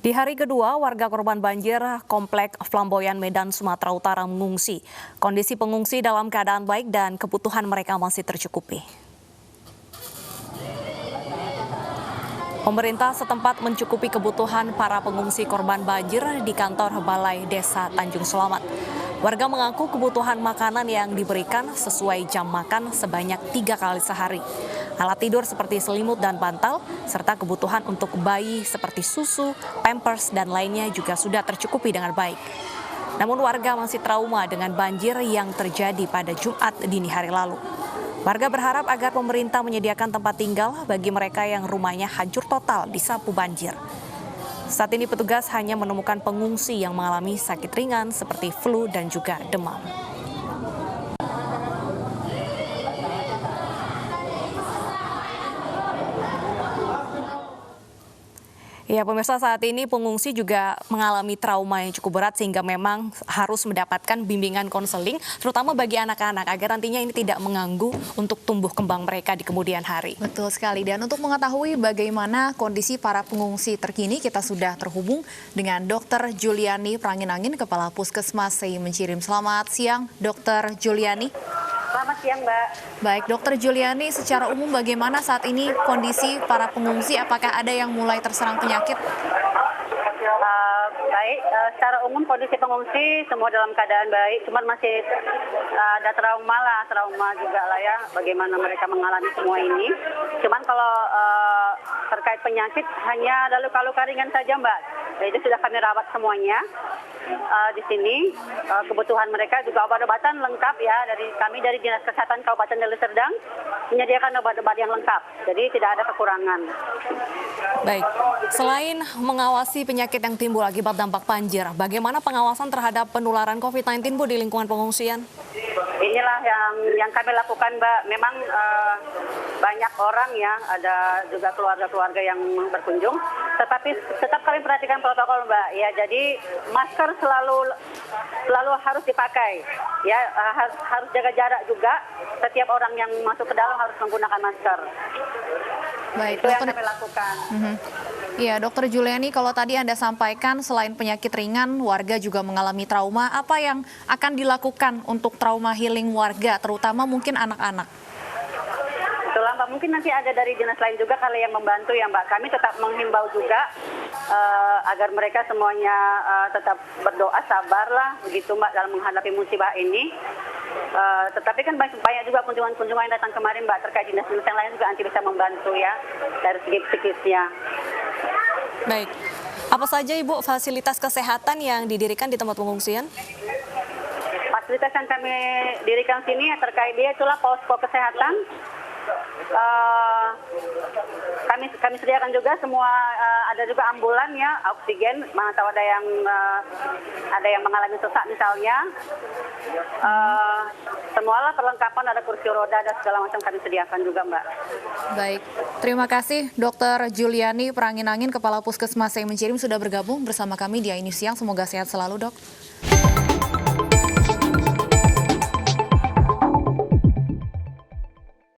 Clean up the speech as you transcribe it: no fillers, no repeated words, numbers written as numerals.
Di hari kedua, warga korban banjir Komplek Flamboyan Medan, Sumatera Utara mengungsi. Kondisi pengungsi dalam keadaan baik dan kebutuhan mereka masih tercukupi. Pemerintah setempat mencukupi kebutuhan para pengungsi korban banjir di kantor Balai Desa Tanjung Selamat. Warga mengaku kebutuhan makanan yang diberikan sesuai jam makan sebanyak 3 kali sehari. Alat tidur seperti selimut dan bantal, serta kebutuhan untuk bayi seperti susu, pampers, dan lainnya juga sudah tercukupi dengan baik. Namun warga masih trauma dengan banjir yang terjadi pada Jumat dini hari lalu. Warga berharap agar pemerintah menyediakan tempat tinggal bagi mereka yang rumahnya hancur total disapu banjir. Saat ini petugas hanya menemukan pengungsi yang mengalami sakit ringan seperti flu dan juga demam. Ya, pemirsa, saat ini pengungsi juga mengalami trauma yang cukup berat sehingga memang harus mendapatkan bimbingan konseling, terutama bagi anak-anak agar nantinya ini tidak mengganggu untuk tumbuh kembang mereka di kemudian hari. Betul sekali, dan untuk mengetahui bagaimana kondisi para pengungsi terkini, kita sudah terhubung dengan Dr. Juliani Pranginangin, Kepala Puskesmas Sei Mencirim. Selamat siang, Dr. Juliani. Selamat siang, Mbak. Baik, Dr. Juliani, secara umum bagaimana saat ini kondisi para pengungsi? Apakah ada yang mulai terserang penyakit? Baik, secara umum kondisi pengungsi semua dalam keadaan baik, cuman masih ada trauma juga lah ya, bagaimana mereka mengalami semua ini. Cuman kalau terkait penyakit hanya ada luka-luka ringan saja, Mbak. Itu sudah kami rawat semuanya. Di sini kebutuhan mereka juga obat-obatan lengkap ya, dari Dinas Kesehatan Kabupaten Deli Serdang menyediakan obat-obat yang lengkap, jadi tidak ada kekurangan. Baik, selain mengawasi penyakit yang timbul akibat dampak banjir, bagaimana pengawasan terhadap penularan COVID-19, Bu, di lingkungan pengungsian? Inilah yang kami lakukan, Mbak. Memang banyak orang ya, ada juga keluarga-keluarga yang berkunjung, tetapi tetap kami perhatikan protokol, Mbak. Ya, jadi masker selalu harus dipakai. Ya, harus jaga jarak juga. Setiap orang yang masuk ke dalam harus menggunakan masker. Baik, itu yang kami lakukan. Iya, Dokter Juliani, kalau tadi Anda sampaikan selain penyakit ringan, warga juga mengalami trauma. Apa yang akan dilakukan untuk trauma healing warga, terutama mungkin anak-anak? Itulah, Mbak. Mungkin nanti ada dari dinas lain juga kali yang membantu ya, Mbak. Kami tetap menghimbau juga agar mereka semuanya tetap berdoa, sabarlah begitu, Mbak, dalam menghadapi musibah ini. Tetapi kan banyak juga kunjungan-kunjungan yang datang kemarin, Mbak, terkait dinas-dinas yang lain juga nanti bisa membantu ya dari segi psikisnya. Baik, apa saja Ibu fasilitas kesehatan yang didirikan di tempat pengungsian? Fasilitas yang kami dirikan sini terkait dia itulah posko kesehatan. Kami sediakan juga semua, ada juga ambulan ya, oksigen, mana tahu ada yang mengalami sesak misalnya. Semualah perlengkapan, ada kursi roda, ada segala macam kami sediakan juga, Mbak. Baik, terima kasih Dr. Juliani Pranginangin, Kepala Puskesmas Sei Mencirim, sudah bergabung bersama kami di Ini Siang. Semoga sehat selalu, Dok.